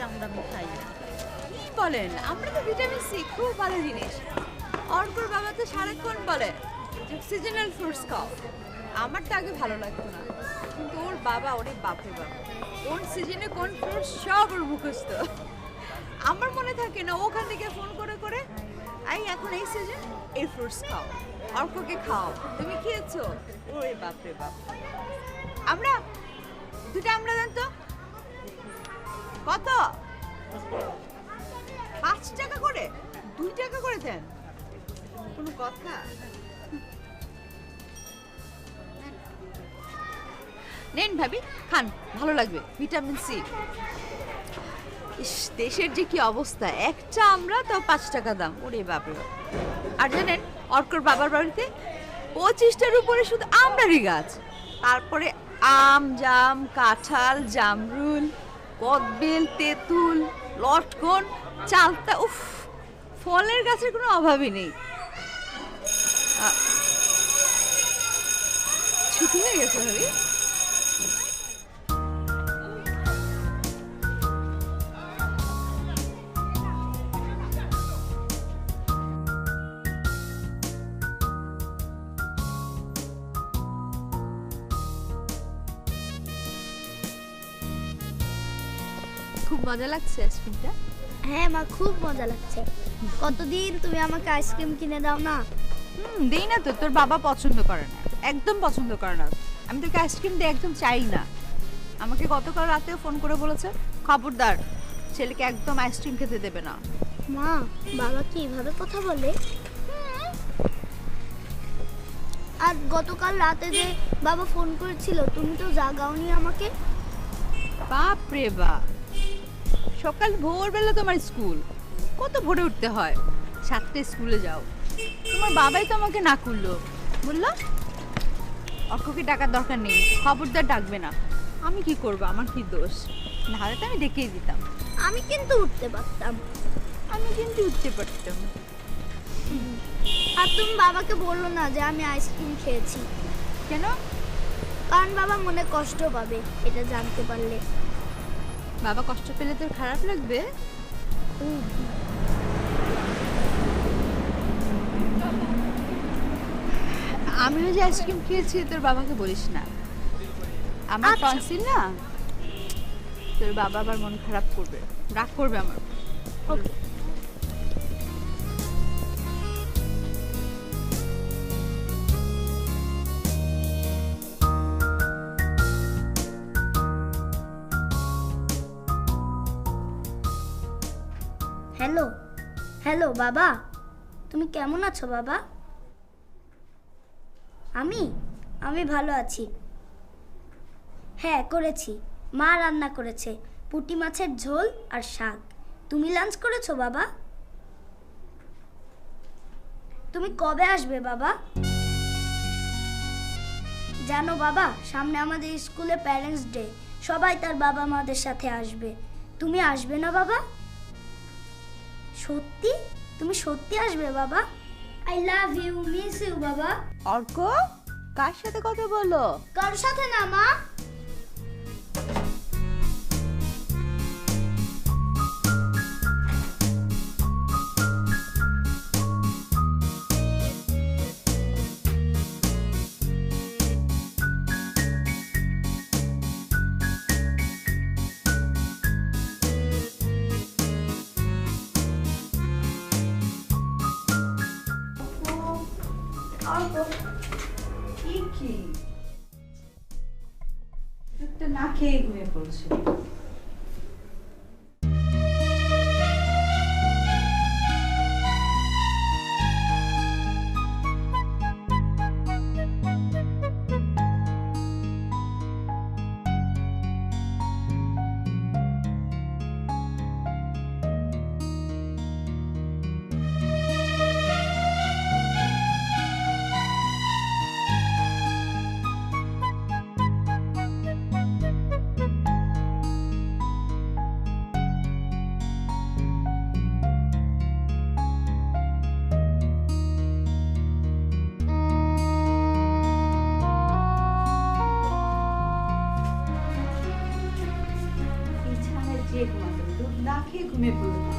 আমরা খাই না। কি বলেন? আমরা তো ভিটামিন সি খুব ভালো জিনিস। অর্কর বাবা তো সারাক্ষণ বলে যে সিজনাল ফ্রুটস খাও। আমার তো আগে ভালো লাগতো না, কিন্তু ওর বাবা ওরে বাপরে বাপ, কোন সিজনে কোন ফ্রুটস সব ওর মুখস্থ। আমার মনে থাকে না, ওখান থেকে ফোন করে করে আই এখন এই সিজন এই ফ্রুটস খাও, অর্ককে খাও, তুমি খেয়েছো? ওরে বাপরে বাপ। আমরা দুটা আমরা দেন তো কত? 5 টাকা করে, 2 টাকা করে দেন, কোনো কথা? নেন ভাবি, খান, ভালো লাগবে, ভিটামিন সি। ইস, দেশের যে কি অবস্থা, একটা আমরা তাও 5 টাকা দাম, ওরে বাপরে। আর জানেন অর্কর বাবার বাড়িতে 25টার উপরে শুধু আমরারই গাছ, তারপরে আম, জাম, কাঁঠাল, জামরুল, কদবেল, তেঁতুল, লটকন, চালতা, উফ, ফলের গাছের কোনো অভাবই নেই। ছুটি হয়ে গেছে ভাবি। খুব মজা লাগছে আইসক্রিমটা। হ্যাঁ মা, খুব মজা লাগছে। কতদিন তুমি আমাকে আইসক্রিম কিনে দাও না? দেই না তো, তোর বাবা পছন্দ করে না, একদম পছন্দ করে না। আমি তোকে আইসক্রিম দিয়ে একদম চাই না। আমাকে গতকাল রাতেও ফোন করে বলেছে খবরদার ছেলেকে একদম আইসক্রিম খেতে দেবে না। মা, বাবা কি এভাবে কথা বলে? আর গতকাল রাতে যে বাবা ফোন করেছিল, তুমি তো জাগাওনি আমাকে। বাপ রে বাপ, সকাল ভোরবেলা তোমার স্কুল, কত ভোরে উঠতে হয়, 7টায় স্কুলে যাও। তোমার বাবাই তো আমাকে না করলো, বললো অর্ককে ডাকার দরকার নেই, খবরদার ডাকবে না। আমি কি করবো, আমার কি দোষ? নাহলে তো আমি ডেকেই দিতাম। আমি কিন্তু উঠতে পারতাম। আমি কিন্তু উঠতে পারতাম। আর তুমি বাবাকে বললো না যে আমি আইসক্রিম খেয়েছি। কেন? কারণ বাবা মনে কষ্ট পাবে এটা জানতে পারলে। বাবা কষ্ট পেলে তোর খারাপ লাগবে? আমিও যে আইসক্রিম খেয়েছি তোর বাবাকে বলিস না, আমার টনসিল না, তোর বাবা আবার মন খারাপ করবে, রাগ করবে আমার। ওকে। হ্যালো হ্যালো বাবা, তুমি কেমন আছো বাবা? আমি আমি ভালো আছি। হ্যাঁ করেছি, মা রান্না করেছে পুঁটি মাছের ঝোল আর শাক। তুমি লাঞ্চ করেছো বাবা? তুমি কবে আসবে বাবা? জানো বাবা, সামনে আমাদের স্কুলে প্যারেন্টস ডে, সবাই তার বাবা মাদের সাথে আসবে। তুমি আসবে না বাবা? সত্যি? তুমি সত্যি আসবে বাবা? I love you, miss you বাবা। অর্ক কার সাথে কথা বলো? কার সাথে না মা। কি একটা না খেয়ে ঘুমিয়ে পড়ছে। ঘুমিয়ে পড়বে।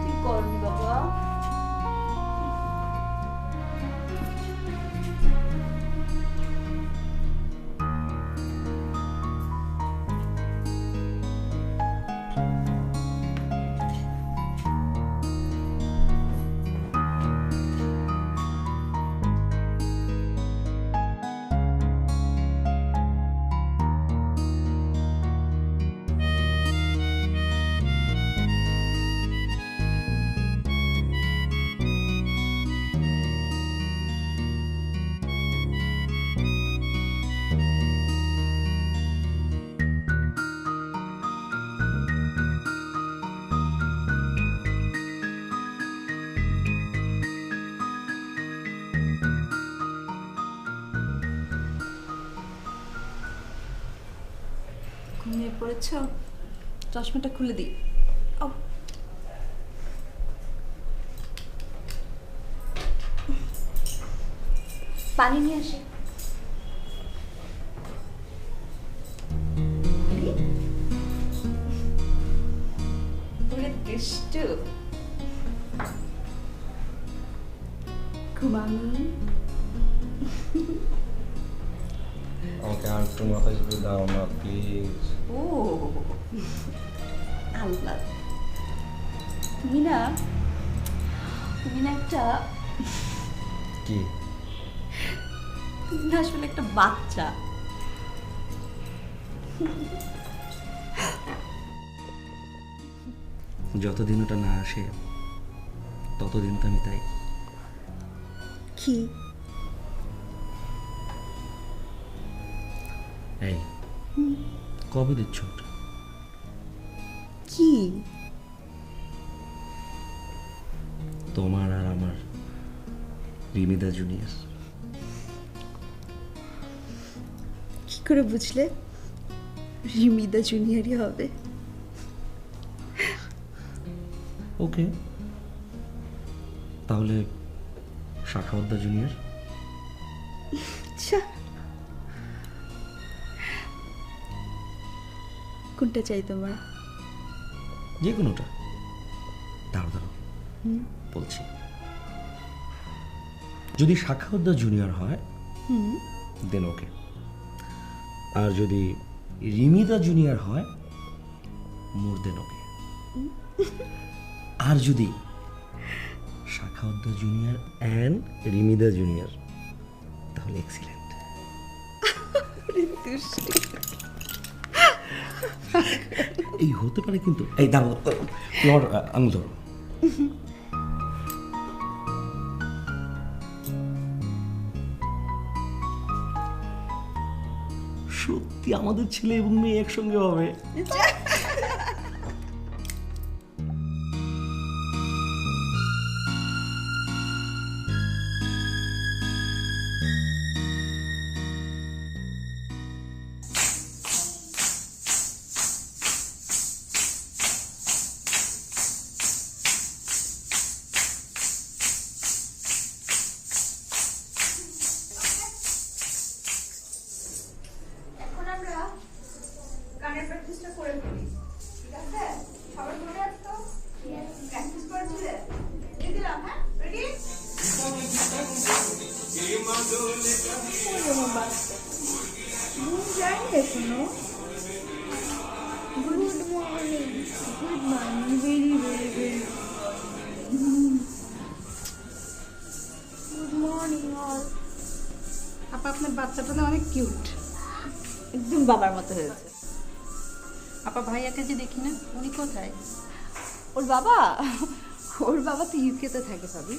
কি করনি বাবা? ঘুমিয়ে পড়েছ? চশমাটা খুলে দিই। পানি নিয়ে আসি। দুষ্টু ঘুমামি। আমাকে আর একটু মাথা চেপে দাও না প্লিজ। ও আল্লাহ, তুমি না একটা, কি? তুমি না আসলে একটা বাচ্চা। যতদিন ওটা না আসে ততদিন তো আমি তাই। কি? এই কবে দিচ্ছ ওটা? কি? তোমার আর আমার রিমিদা জুনিয়র। কি করে বুঝলে রিমিদা জুনিয়রই হবে? ওকে, তাহলে শাখাওয়াদ্দা জুনিয়র। আচ্ছা, কোনটা চাই তোমার? যে কোনোটা। দাঁড়াও দাঁড়াও, বলছি। যদি শাখাওয়াদ্দা জুনিয়র হয় দেন ওকে, আর যদি রিমিদা জুনিয়র হয় মোর দেন ওকে, আর যদি শাখাওয়াদ্দা জুনিয়র অ্যান্ড রিমিদা জুনিয়র তাহলে এক্সিলেন্ট। এই হতে পারে কিন্তু। এই দাঁড়ো, তোমার আঙুল ধরো। সত্যি আমাদের ছেলে এবং মেয়ে একসঙ্গে হবে। এখন আমরা গানের প্র্যাকটিসটা করে ফেলি, ঠিক আছে? সবার মনে আছে তো? প্র্যাকটিস করেছিলে? দিয়ে দিলাম, হ্যাঁ? রেডি? ঘুম যায়নি এখনো? Good morning. Good morning, very very very good morning all. আপা, আপনার বাচ্চাটা না অনেক কিউট। একদম বাবার মতো হয়েছে। আপা, ভাইয়াকে যে দেখি না, উনি কোথায়? ওর বাবা তো ইউকেতে থাকে ভাবি।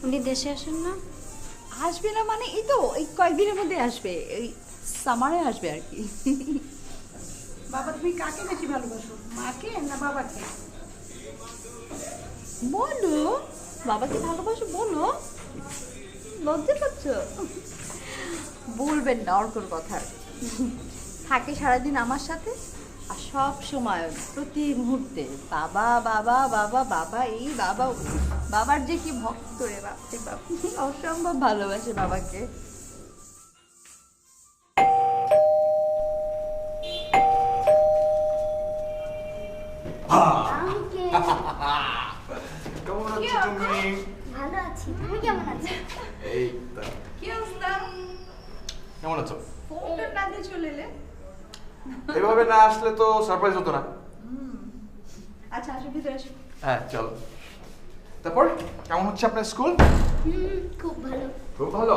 উনি দেশে আসেন না? আসবে না মানে এই তো এই কয়েকদিনের মধ্যে আসবে, এই সামারে আসবে আর কি। বাবা, তুমি কাকে বেশি ভালোবাসো, মাকে না বাবাকে? বলো, বাবাকে ভালোবাসো বলো। লজ্জা পাচ্ছ? বলবেন না অর্কর কথা। থাকে সারাদিন আমার সাথে, আর সব সময় প্রতি মুহূর্তে বাবা বাবা বাবা বাবা, এই বাবা ওই। বাবার যে কি ভক্ত রে বাপরে বাপ, অসম্ভব ভালোবাসে বাবাকে। কেমন আছো তুমি? ভালো আছি, তুমি কেমন আছো? এই তো। কি অবস্থা? কেমন আছো? ফোনটা না দিয়ে চলে এলে? এভাবে না আসলে তো সারপ্রাইজ হতো না। আচ্ছা আসো, ভিতরে আসো। হ্যাঁ চলো। তারপর কেমন হচ্ছে আপনার স্কুল? খুব ভালো। খুব ভালো।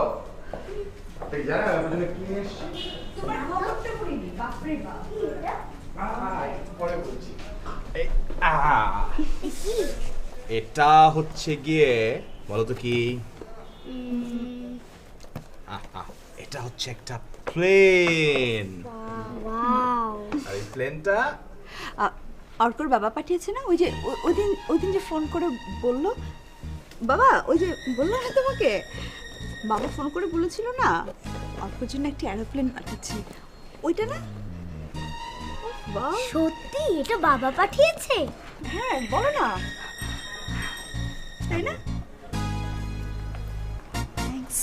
এই জানা আমার জন্য কি নিয়ে এসেছি? তোমার খবরটা পড়িনি, বাপরে বাপ। পরে বলছি। এটা হচ্ছে গিয়ে বলো তো কি এটা হচ্ছে একটা প্লেন। ওয়াও। আর এই প্লেনটা অর্কর বাবা পাঠিয়েছে না, ওই দিন যে ফোন করে বললো, বাবা ওই যে বললো না তোমাকে, বাবা ফোন করে বলেছিল না অর্কর জন্য একটি এরোপ্লেন পাঠাচ্ছি, ওইটা না? বাহ, সত্যি এটা বাবা পাঠিয়েছে? হ্যাঁ বলো না, তাই না? থ্যাঙ্কস।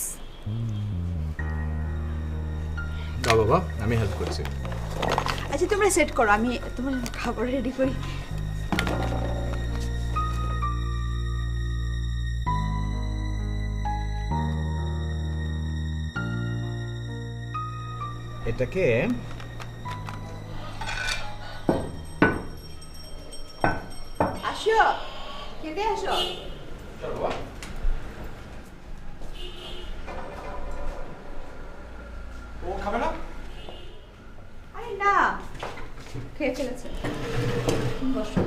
দাও বাবা, আমি হেল্প করছি। আচ্ছা তোমরা সেট করো, আমি তোমার খাবার রেডি করি। এটাকে আসো, খেতে আসো। চলো বাবা। ও খাবে না? আরে না, খেয়ে ফেলেছে। বসো।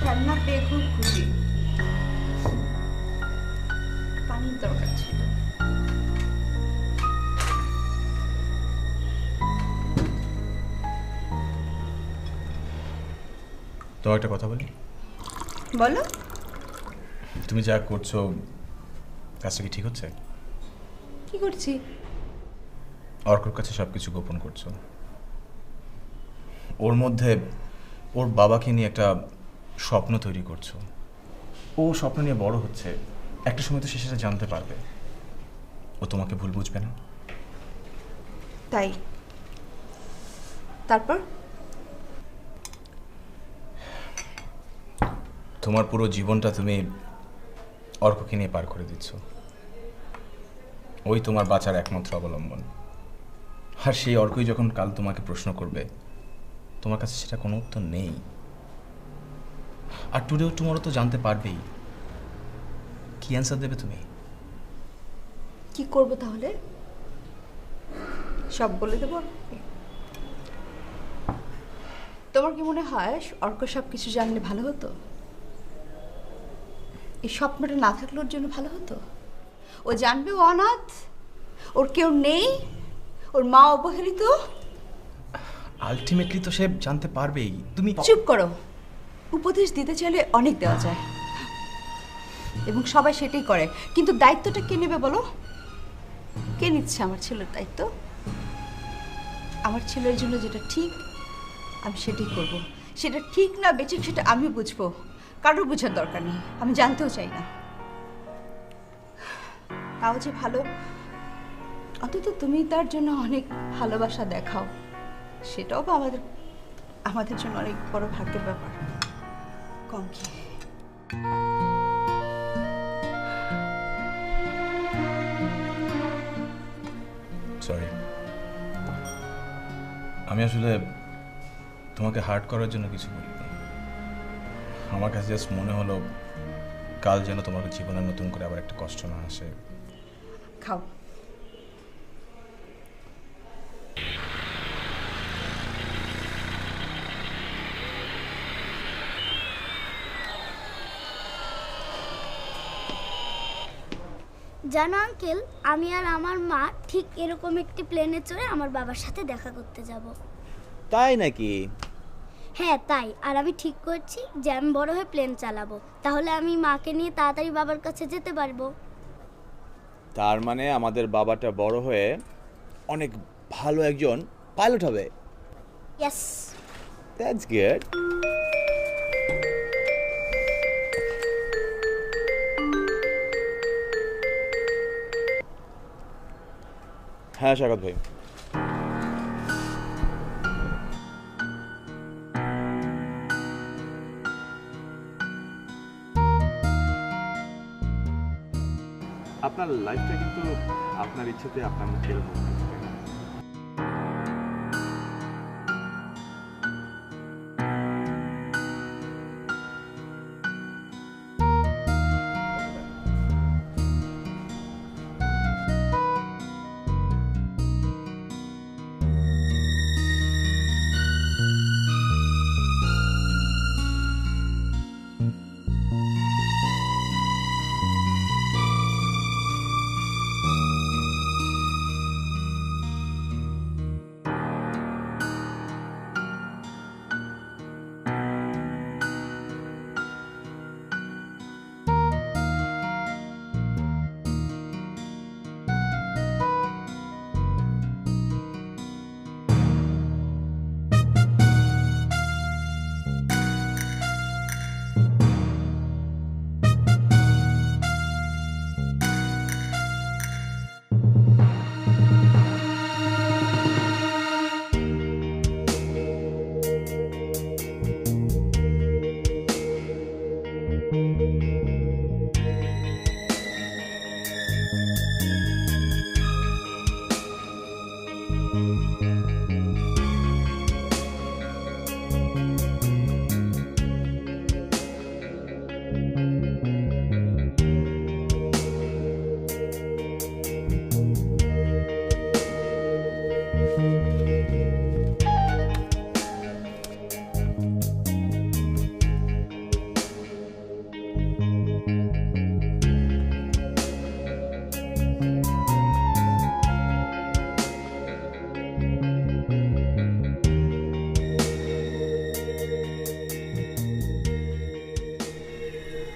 খেলনা পেয়ে খুব খুশি। পানির দরকার ছিল। তো একটা কথা বলি, বলো। তুমি যা করছো কাজটা কি ঠিক হচ্ছে? কি করছি? অর্কর কাছে সবকিছু গোপন করছো, ওর মধ্যে ওর বাবাকে নিয়ে একটা স্বপ্ন তৈরি করছো। ও স্বপ্ন নিয়ে বড় হচ্ছে, একটা সময় তো সে সেটা জানতে পারবে, ও তোমাকে ভুল বুঝবে না। তাই তারপর তোমার পুরো জীবনটা তুমি অর্ককে নিয়ে পার করে দিচ্ছ, ওই তোমার বাঁচার একমাত্র অবলম্বন। আর সেই অর্কই যখন কাল তোমাকে প্রশ্ন করবে, তোমার কাছে সেটা কোনো উত্তর নেই। আর টুডেও টুমরো তো জানতে পারবেই, কি অ্যান্সার দেবে তুমি? কি করব তাহলে? সব বলে দেবো? তোমার কি মনে হয় অর্ক সব কিছু জানলে ভালো হতো? এই স্বপ্নটা না থাকলে ওর জন্য ভালো হতো? ও জানবে ও অনাথ, ওর কেউ নেই, ওর মা অবহেলিত। আলটিমেটলি তো সে জানতে পারবেই। তুমি চুপ করো। উপদেশ দিতে চাইলে অনেক দেওয়া যায় এবং সবাই সেটাই করে, কিন্তু দায়িত্বটা কে নেবে বলো? কে নিচ্ছে আমার ছেলের দায়িত্ব? আমার ছেলের জন্য যেটা ঠিক আমি সেটাই করব। সেটা ঠিক না বেঠিক সেটা আমি বুঝবো, কারোর বোঝার দরকার নেই, আমি জানতেও চাই না। তাও যে ভালো, অন্তত তুমি তার জন্য অনেক ভালোবাসা দেখাও, সেটাও বা আমাদের জন্য অনেক বড় ভাগ্যের ব্যাপার। কম কি? সরি, আমি আসলে তোমাকে হার্ট করার জন্য কিছু বলিনি। আমার কাছে জাস্ট মনে হলো কাল যেন তোমার জীবনে নতুন করে আবার একটা কষ্ট না আসে। খাও। জানো আঙ্কেল, আমি আর আমার মা ঠিক এরকম একটি প্লেনে চড়ে আমার বাবার সাথে দেখা করতে যাব। তাই নাকি? হ্যাঁ তাই। আর আমি ঠিক করছি যে আমি বড় হয়ে প্লেন চালাবো, তাহলে আমি মাকে নিয়ে তাড়াতাড়ি বাবার কাছে যেতে পারবো। তার মানে আমাদের বাবাটা বড় হয়ে অনেক ভালো একজন পাইলট হবে। ইয়েস। That's good. হ্যাঁ স্বাগত ভাই। আপনার লাইফটা কিন্তু আপনার ইচ্ছেতে আপনার মধ্যে এরকম হয়েছে, তাই না?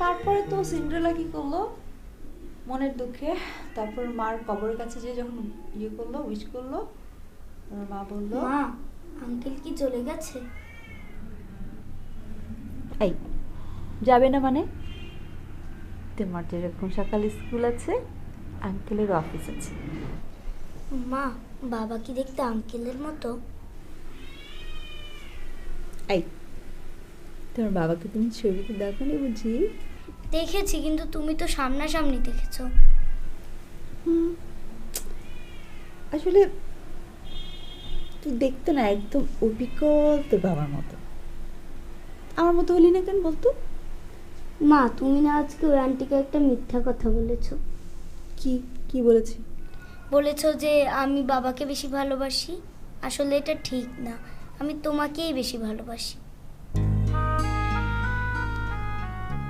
তারপরে তো সিন্ড্রেলা কি করলো মনের দুঃখে, তারপর মার কবরের কাছে যে যখন করলো, উইশ করলো, ওর মা বললো, মা আঙ্কেল কি চলে গেছে? এই যাবে না মানে? তোমার যেরকম সকালে স্কুল আছে, আঙ্কেলের অফিস আছে। মা বাবা কি দেখতে আঙ্কেলের মতো? এই তোমার বাবাকে তুমি ছবিতে দেখো নি বুঝি? দেখেছি, কিন্তু তুমি তো সামনাসামনি দেখেছো। আসলে তুই দেখতে না একদম অবিকল তোর বাবার মতো। আমার মতো হলি না কেন বলতো? মা তুমি না আজকে ওই আন্টিকে একটা মিথ্যা কথা বলেছো। কি কি বলেছি? বলেছো যে আমি বাবাকে বেশি ভালোবাসি। আসলে এটা ঠিক না, আমি তোমাকেই বেশি ভালোবাসি।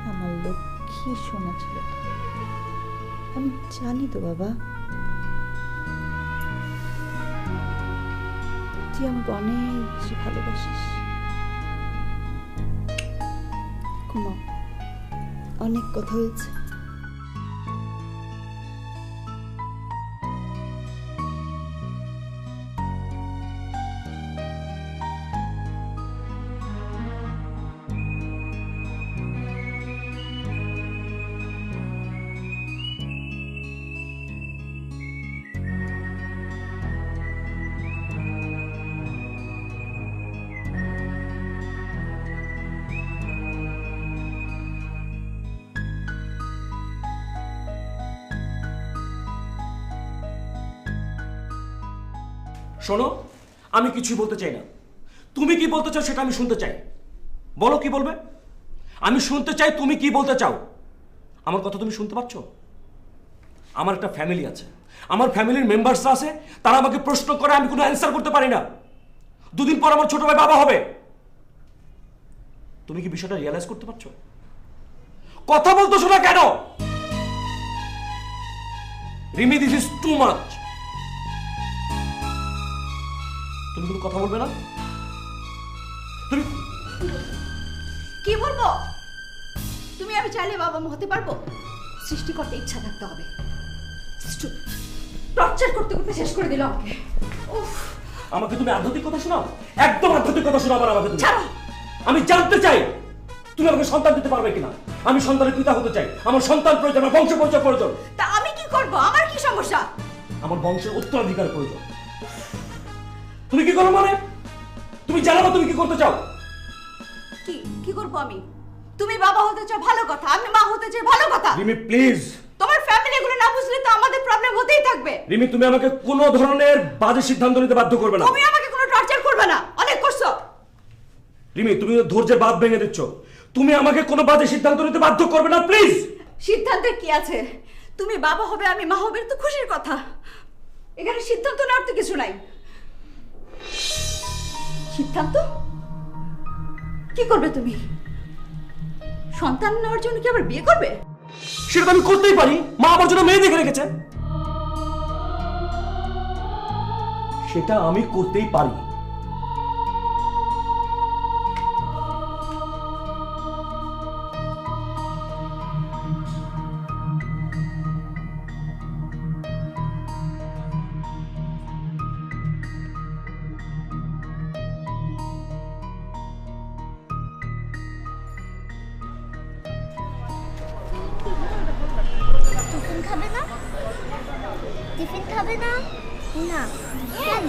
আমার লক্ষ্মী সোনা ছিল, আমি জানি তো বাবা তুই আমাকে অনেক বেশি ভালোবাসিস। ঘুমাও, অনেক কথা হয়েছে। শোনো, আমি কিছুই বলতে চাই না। তুমি কি বলতে চাও সেটা আমি শুনতে চাই। বলো কি বলবে, আমি শুনতে চাই তুমি কি বলতে চাও। আমার কথা তুমি শুনতে পাচ্ছ? আমার একটা ফ্যামিলি আছে, আমার ফ্যামিলির মেম্বার্সরা আছে, তারা আমাকে প্রশ্ন করে, আমি কোনো অ্যান্সার করতে পারি না। দুদিন পর আমার ছোট ভাই বাবা হবে। তুমি কি বিষয়টা রিয়ালাইজ করতে পারছো? কথা বলতেছো না কেন? Rimi, this is too much. তুমি কোনো কথা বলবে না? তুমি কি বলবো? তুমি আমি চাইলে বাবা মা হতে পারবো? সৃষ্টি করতে ইচ্ছা থাকতে হবে। টর্চার করতে করতে শেষ করে দিল আমাকে। উফ। আমাকে তুমি আধ্যাত্মিক কথা শোনাও? একদম আধ্যাত্মিক কথা শোনাও আমাকে তুমি। ছাড়ো। আমি জানতে চাই তুমি আমাকে সন্তান দিতে পারবে কিনা। আমি সন্তানের পিতা হতে চাই, আমার সন্তান প্রয়োজন, আমার বংশ পরিচয় প্রয়োজন। তা আমি কি করব? আমার কি সমস্যা? আমার বংশের উত্তরাধিকার প্রয়োজন। তুমি কি করো মানে? তুমি জানো না তুমি কি করতে চাও? কি কি করব আমি? তুমি বাবা হতে চাও, ভালো কথা। আমি মা হতে চাই, ভালো কথা। রিমি প্লিজ। তোমার ফ্যামিলি এগুলো না বুঝলে তো আমাদের প্রবলেম হতেই থাকবে। রিমি তুমি আমাকে কোনো ধরনের বাজে সিদ্ধান্ত নিতে বাধ্য করবে না। তুমি আমাকে কোনো টর্চার করবে না, অনেক করছো। রিমি তুমি ধৈর্যের বাঁধ ভেঙে দিচ্ছ। তুমি আমাকে কোনো বাজে সিদ্ধান্ত নিতে বাধ্য করবে না প্লিজ। সিদ্ধান্তের কি আছে? তুমি বাবা হবে, আমি মা হবে, তো খুশির কথা। এখানে সিদ্ধান্ত নেওয়ার তো কিছু নাই। সিদ্ধান্ত কি করবে তুমি? সন্তান নেওয়ার জন্য কি আবার বিয়ে করবে? সেটা তো আমি করতেই পারি, মা আমার জন্য মেয়ে দেখে রেখেছে। সেটা আমি করতেই পারি। টিফিন খাবে না? টিফিন খাবে না? না কেন?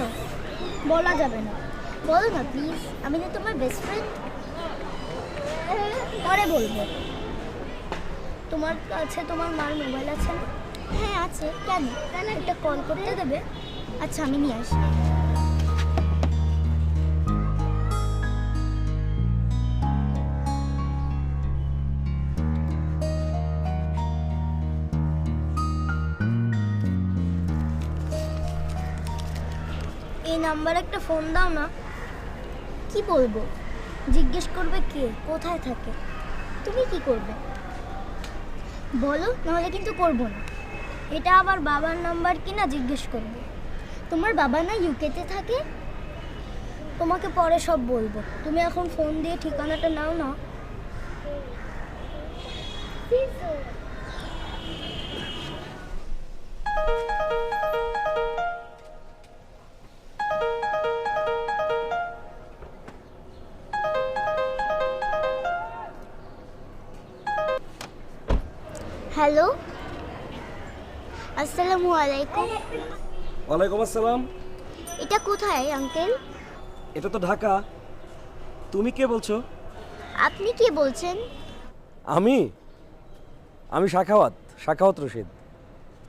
বলা যাবে না। বলো না প্লিজ, আমি না তোমার বেস্ট ফ্রেন্ড। পরে বলবো। তোমার কাছে তোমার মার মোবাইল আছে না? হ্যাঁ আছে। কেন? একটা কল করতে দেবে? আচ্ছা আমি নিয়ে আসি। এই নাম্বারে একটা ফোন দাও না। কি বলবো? জিজ্ঞেস করবে কে কোথায় থাকে? তুমি কি করবে বলো, নাহলে কিন্তু করবো না। এটা আবার বাবার নাম্বার কিনা জিজ্ঞেস করবে। তোমার বাবা না ইউকেতে থাকে? তোমাকে পরে সব বলবো। তুমি এখন ফোন দিয়ে ঠিকানাটা নাও না। হ্যালো, আসসালামু আলাইকুম। ওয়ালাইকুম আসসালাম। এটা কোথায় আঙ্কেল? এটা তো ঢাকা। তুমি কে বলছো? আপনি কে বলছেন? আমি শাখাওয়াত রশিদ।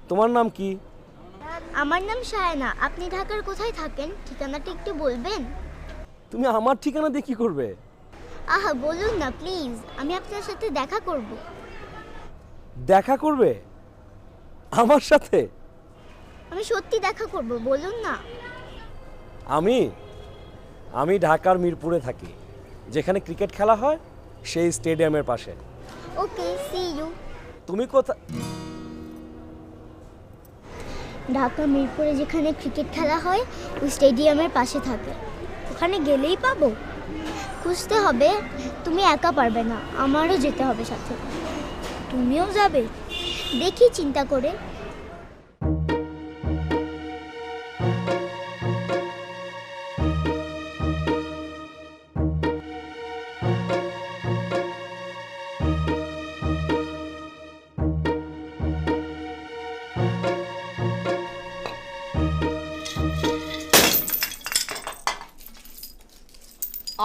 তোমার নাম কি? আমার নাম সায়না। আপনি ঢাকার কোথায় থাকেন? ঠিকানাটা একটু বলবেন? তুমি আমার ঠিকানা দিয়ে কি করবে? আহা বলুন না প্লিজ, আমি আপনার সাথে দেখা করব। দেখা করবে আমার সাথে? আমি সত্যি দেখা করব, বলুন না। আমি ঢাকার মিরপুরে থাকি, যেখানে ক্রিকেট খেলা হয় সেই স্টেডিয়ামের পাশে। ওকে, সি ইউ। তুমি কোথায়? ঢাকা মিরপুরে যেখানে ক্রিকেট খেলা হয় ওই স্টেডিয়ামের পাশে থাকে। ওখানে গেলেই পাবো? খুঁজতে হবে। তুমি একা পারবে না, আমারও যেতে হবে সাথে। তুমিও যাবে? দেখি চিন্তা করে।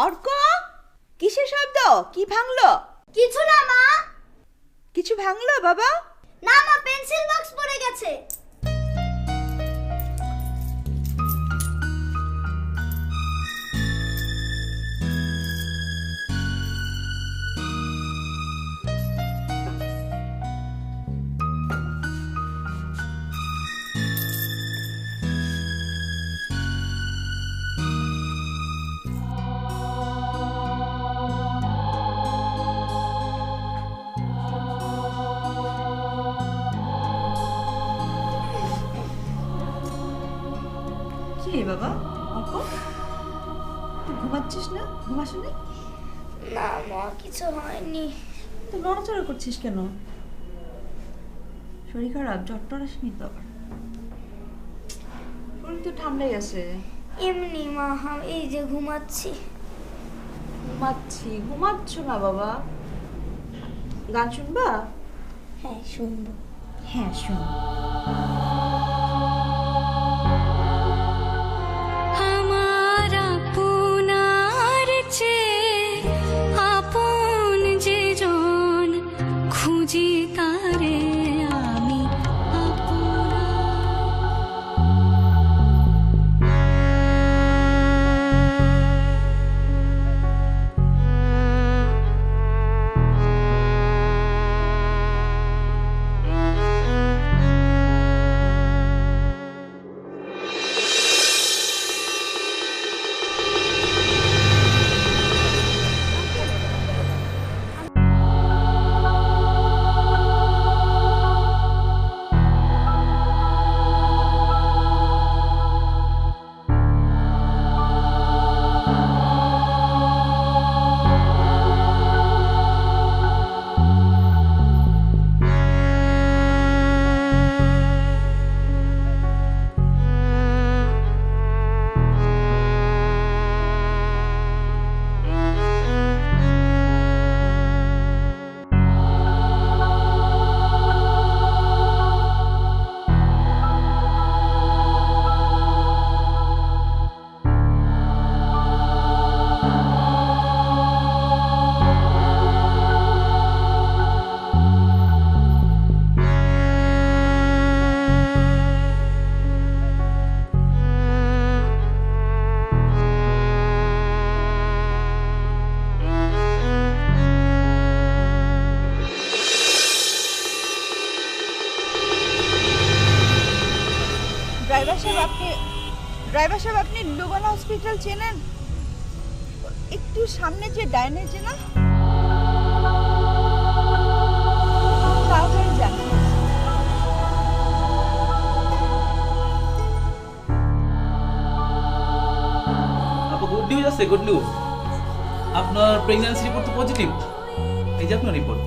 অর্ক, কিসের শব্দ? কি ভাঙলো? কিছু না মা। কিছু ভাঙলো বাবা? না মা, পেন্সিল বক্স পড়ে গেছে। কি রে বাবা? অর্ক, তুই ঘুমাচ্ছিস না? ঘুমাস না? না মা, কিছু হয়নি। তুই নড়াচড়া করছিস কেন? শরীর খারাপ? জ্বর টর আসেনি তো আবার? শরীর তো ঠান্ডাই আছে। এমনি মা, এই যে ঘুমাচ্ছি। ঘুমাচ্ছ না বাবা? গান শুনবা? হ্যাঁ শুনবো। হ্যাঁ শুন। আমার আপনার চেয়ে আপন যে জন, খুঁজি তারে আমি আপনা। ড্রাইভার সাহেব আপনি লুবানা হসপিটাল চেনেন? একটু সামনে যে ডাইনে যে না, তাড়াতাড়ি যান। আপু গুড নিউজ আছে, গুড নিউজ। আপনার প্রেগন্যান্সি রিপোর্ট তো পজিটিভ। এই যে আপনার রিপোর্ট।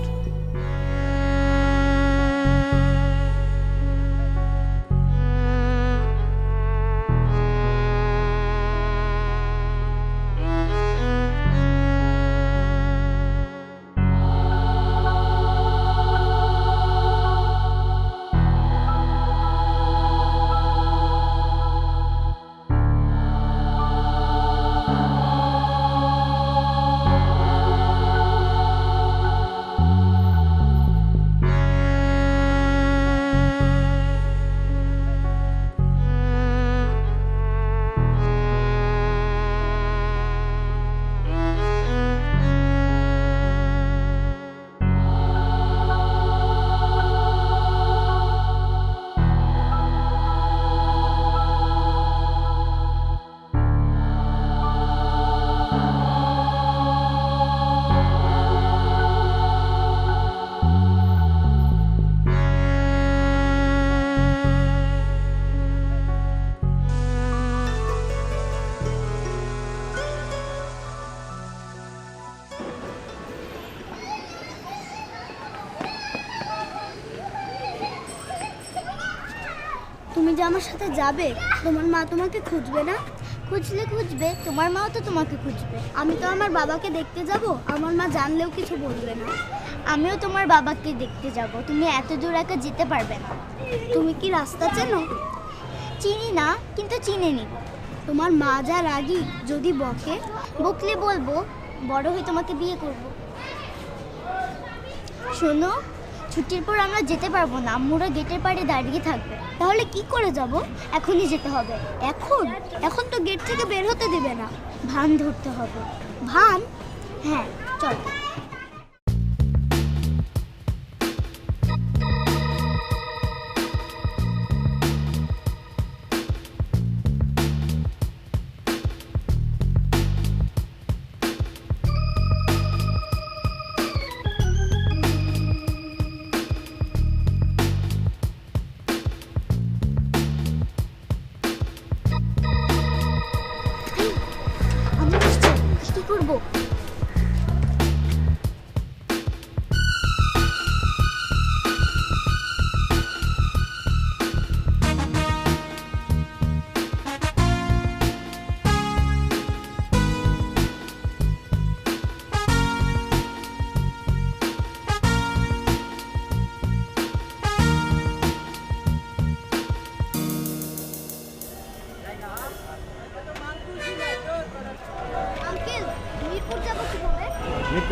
তুমি যে আমার সাথে যাবে, তোমার মা তোমাকে খুঁজবে না? খুঁজলে খুঁজবে, তোমার মাও তো তোমাকে খুঁজবে। আমি তো আমার বাবাকে দেখতে যাব, আমার মা জানলেও কিছু বলবে না। আমিও তোমার বাবাকে দেখতে যাব, তুমি এত দূর একা যেতে পারবে না। তুমি কি রাস্তা চেনো? চিনি না, কিন্তু চিনে নিব। তোমার মা যা রাগী, যদি বকলে বলবো বড় হয়ে তোমাকে বিয়ে করব। শোনো, ছুটির পর আমরা যেতে পারবো না, আম্মুরা গেটের পাড়ে দাঁড়িয়ে থাকবে। তাহলে কি করে যাব? এখনই যেতে হবে। এখন তো গেট থেকে বের হতে দেবে না, ভান ধরতে হবে। ভান? হ্যাঁ, চল। কি করবো?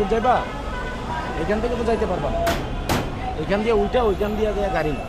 মিরপুর যাইবা? এখান থেকে তো যাইতে পারবা না, এখান দিয়ে উল্টা ওইখান দিয়ে গাড়ি না।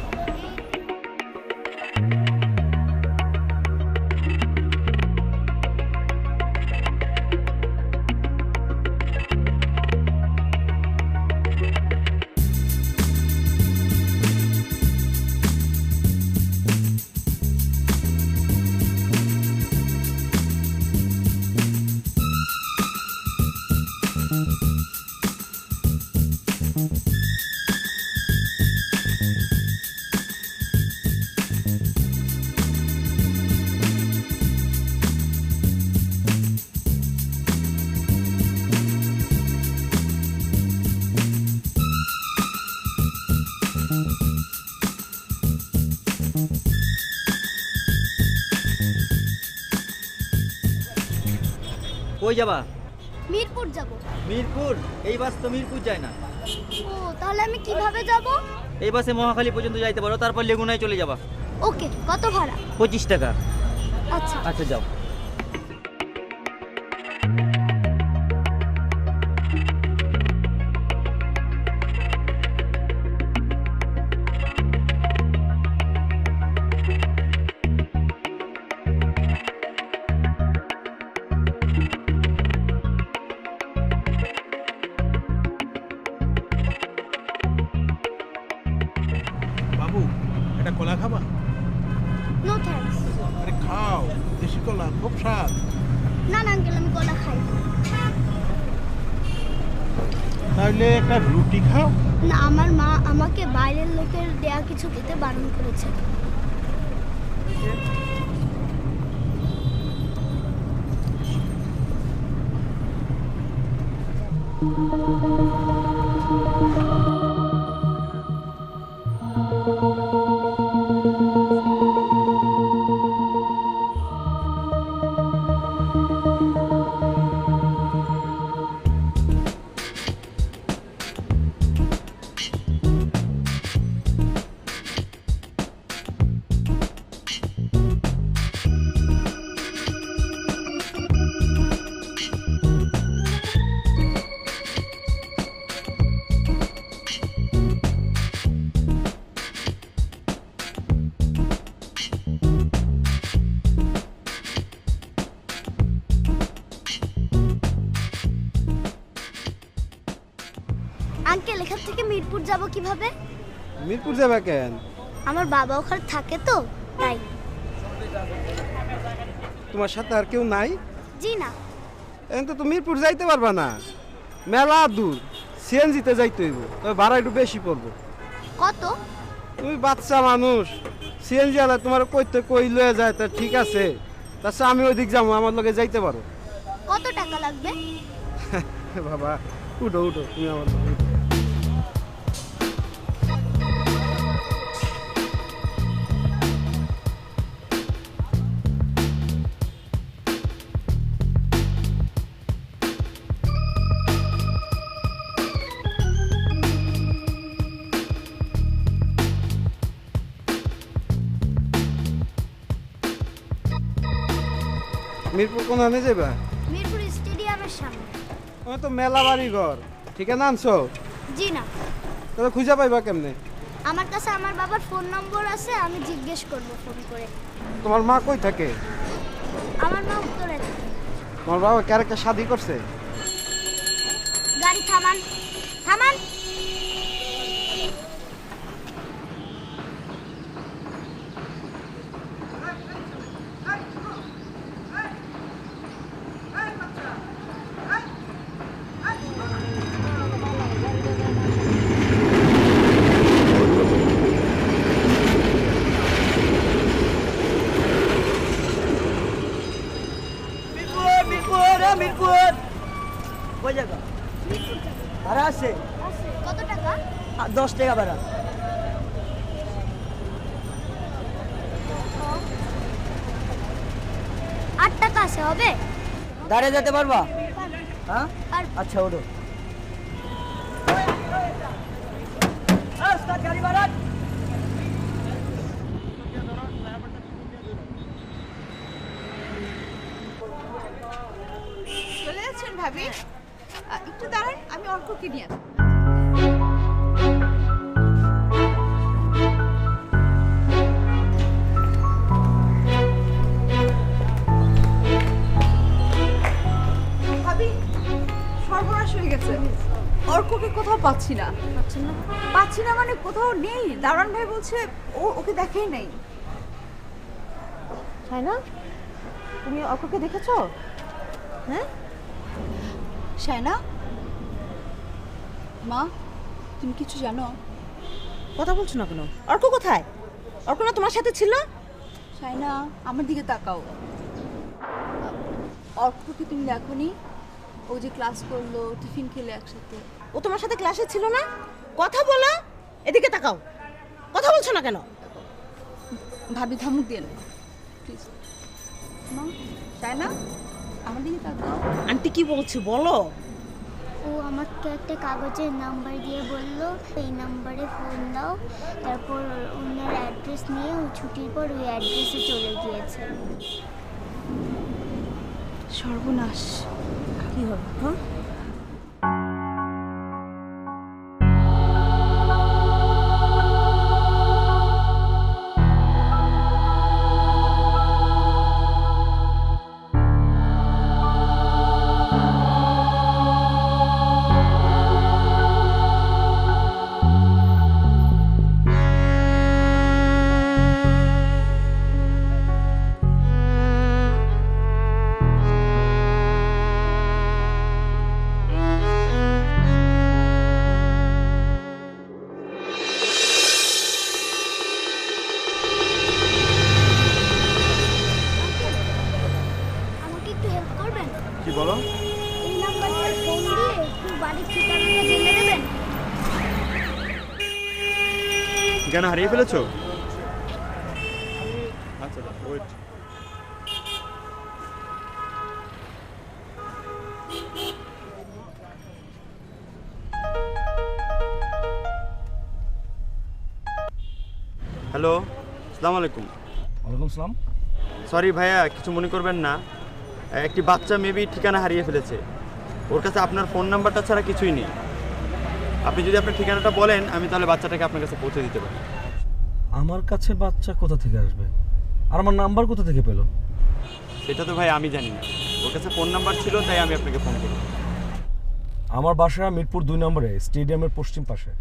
কই যাবা? মিরপুর যাব। মিরপুর? এই বাস তো মিরপুর যায় না। ও তাহলে আমি কিভাবে যাব? এই বাসে মহাখালী পর্যন্ত যাইতে পারো, তারপর লেগুনায় চলে যাবা। ওকে, কত ভাড়া? 25 টাকা। আচ্ছা আচ্ছা যাও। বাবু এটা কলা খাবা? No thanks. আরে খাও, দেশি কলা খুব স্বাদ। না না আঙ্কেল, আমি কলা খাই না। তাহলে একটা রুটি খাও। না, আমার মা আমাকে বাইরের লোকের দেয়া কিছু খেতে বারণ করেছে। আঙ্কেল, এখান থেকে মিরপুর যাব কিভাবে? মিরপুর যাবে কেন? আমার বাবা ওখানে থাকে তো, তাই। তোমার সাথে আর কেউ নাই? জি না। এখন তো তুমি মিরপুর যাইতে পারবা না, মেলা দূর, সিএনজিতে যাইতে হইব, তবে ভাড়া একটু বেশি পড়বো। কত? তুমি বাচ্চা মানুষ, সিএনজি আলা তোমার কইতে কই লয়ে যায়, তা ঠিক আছে, তাছাড়া আমি ওই দিক যাবো, আমার লগে যাইতে পারো। কত টাকা লাগবে? বাবা উঠো উঠো, তুমি আমার লগে উঠো। মিরপুর কোন আনে যাবা? মিরপুর স্টেডিয়ামের সামনে। আমি তো মেলা বাড়ি ঘর, ঠিকানা আনছো? জি না। তবে খুঁজে পাইবা কেমনে? আমার কাছে আমার বাবার ফোন নম্বর আছে, আমি জিজ্ঞেস করব ফোন করে। তোমার মা কই থাকে? আমার মা উত্তরে থাকে। তোমার বাবা ক্যারেক্টার শাদি করছে? গাড়ি থামান, থামান। মিরপুর কই জায়গা? ভাড়া আছে? কত টাকা? 10 টাকা ভাড়া। 8 টাকা আছে, হবে? দাঁড়িয়ে যেতে পারবা? হ্যাঁ আচ্ছা ওঠো। গাড়ি ভাড়া চলে যাচ্ছেন ভাবি? একটু দাঁড়ান, আমি অর্ককে নিয়ে আস। ভাবি সর্বনাশ হয়ে গেছে, অর্ককে কোথাও পাচ্ছি না। পাচ্ছি না মানে কোথাও নেই। দারোয়ান ভাই বলছে ওকে দেখেই নাই। শায়না, তুমি অর্ককে দেখেছো? হ্যাঁ শায়না, মা তুমি কিছু জানো? কথা বলছো না কেন? অর্ক কোথায়? অর্ক না তোমার সাথে ছিল? শায়না আমার দিকে তাকাও। অর্ককে তুমি দেখোনি? ও যে ক্লাস করলো, টিফিন খেলে একসাথে। ও তোমার সাথে ক্লাসে ছিল না? কথা বলো, এদিকে তাকাও। কথা বলছো না কেন? ভাবি ধমক দিয়ে না প্লিজ। মা শায়না আমার দিকে তাকাও। আন্টি কি বলছে বলো। ও আমাকে একটা কাগজের নাম্বার দিয়ে বলল এই নাম্বারে ফোন দাও, তারপর ওনার অ্যাড্রেস নিয়ে ও ছুটির পর ওই অ্যাড্রেসে চলে গিয়েছে। সর্বনাশ, কি হবে? হ্যাঁ আমাকে একটু হেল্প করবেন? কি বলো? এই নাম্বারটায় ফোন দিয়ে একটু বাড়ির ঠিকানাটা জেনে দেবেন? ঠিকানা হারিয়ে ফেলেছো? আচ্ছা ওয়েট। হ্যালো, আসসালামু আলাইকুম। ওয়ালাইকুম সালাম। সরি ভাইয়া, কিছু মনে করবেন না। একটি বাচ্চা মেবি ঠিকানা হারিয়ে ফেলেছে। ওর কাছে আপনার ফোন নাম্বারটা ছাড়া কিছুই নেই। আপনি যদি আপনার ঠিকানাটা বলেন আমি তাহলে বাচ্চাটাকে আপনার কাছে পৌঁছে দিতে পারি। আমার কাছে বাচ্চা কোথা থেকে আসবে, আর আমার নাম্বার কোথা থেকে পেলো? সেটা তো ভাই আমি জানি না। ওর কাছে ফোন নাম্বার ছিল তাই আমি আপনাকে ফোন করি। আমার বাসা মিরপুর 2 নম্বরে, স্টেডিয়ামের পশ্চিম পাশে।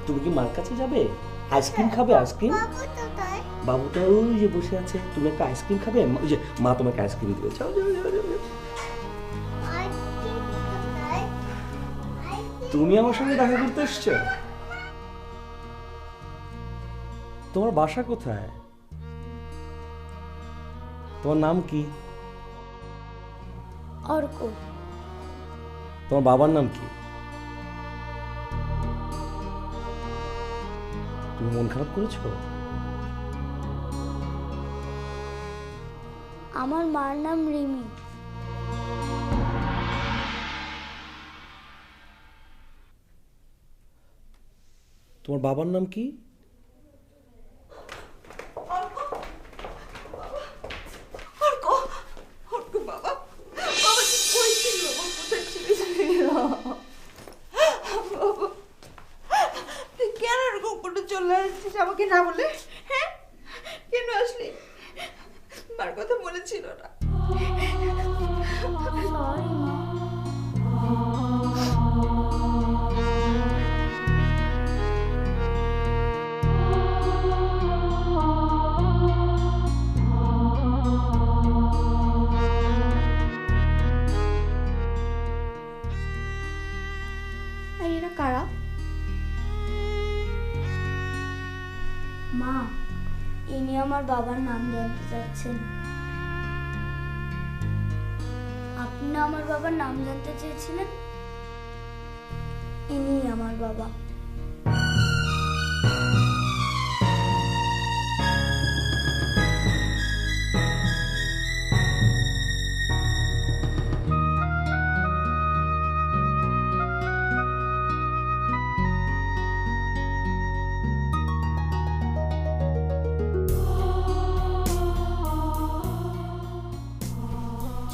তুমি কি মার কাছে যাবে? আইসক্রিম খাবে? আইসক্রিম? বাবুটা ওই যে বসে আছে। তুমি একটা আইসক্রিম খাবে? ওই যে মা তোমাকে আইসক্রিম দিবে। যাও যাও যাও যাও। তুমি আমার সঙ্গে দেখা করতে এসছো? তোমার বাসা কোথায়? তোমার নাম কি? অর্ক। তোমার বাবার নাম কি? তুমি মন খারাপ করেছো? আমার মার নাম রিমি। তোমার বাবার নাম কি? আমাকে না বলে? হ্যাঁ, কেন আসলি? মার কথা মনে ছিল না। আর এরা কারা? মা, ইনি আমার বাবার নাম জানতে চাচ্ছেন। আপনি না আমার বাবার নাম জানতে চেয়েছিলেন? ইনি আমার বাবা।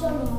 চলো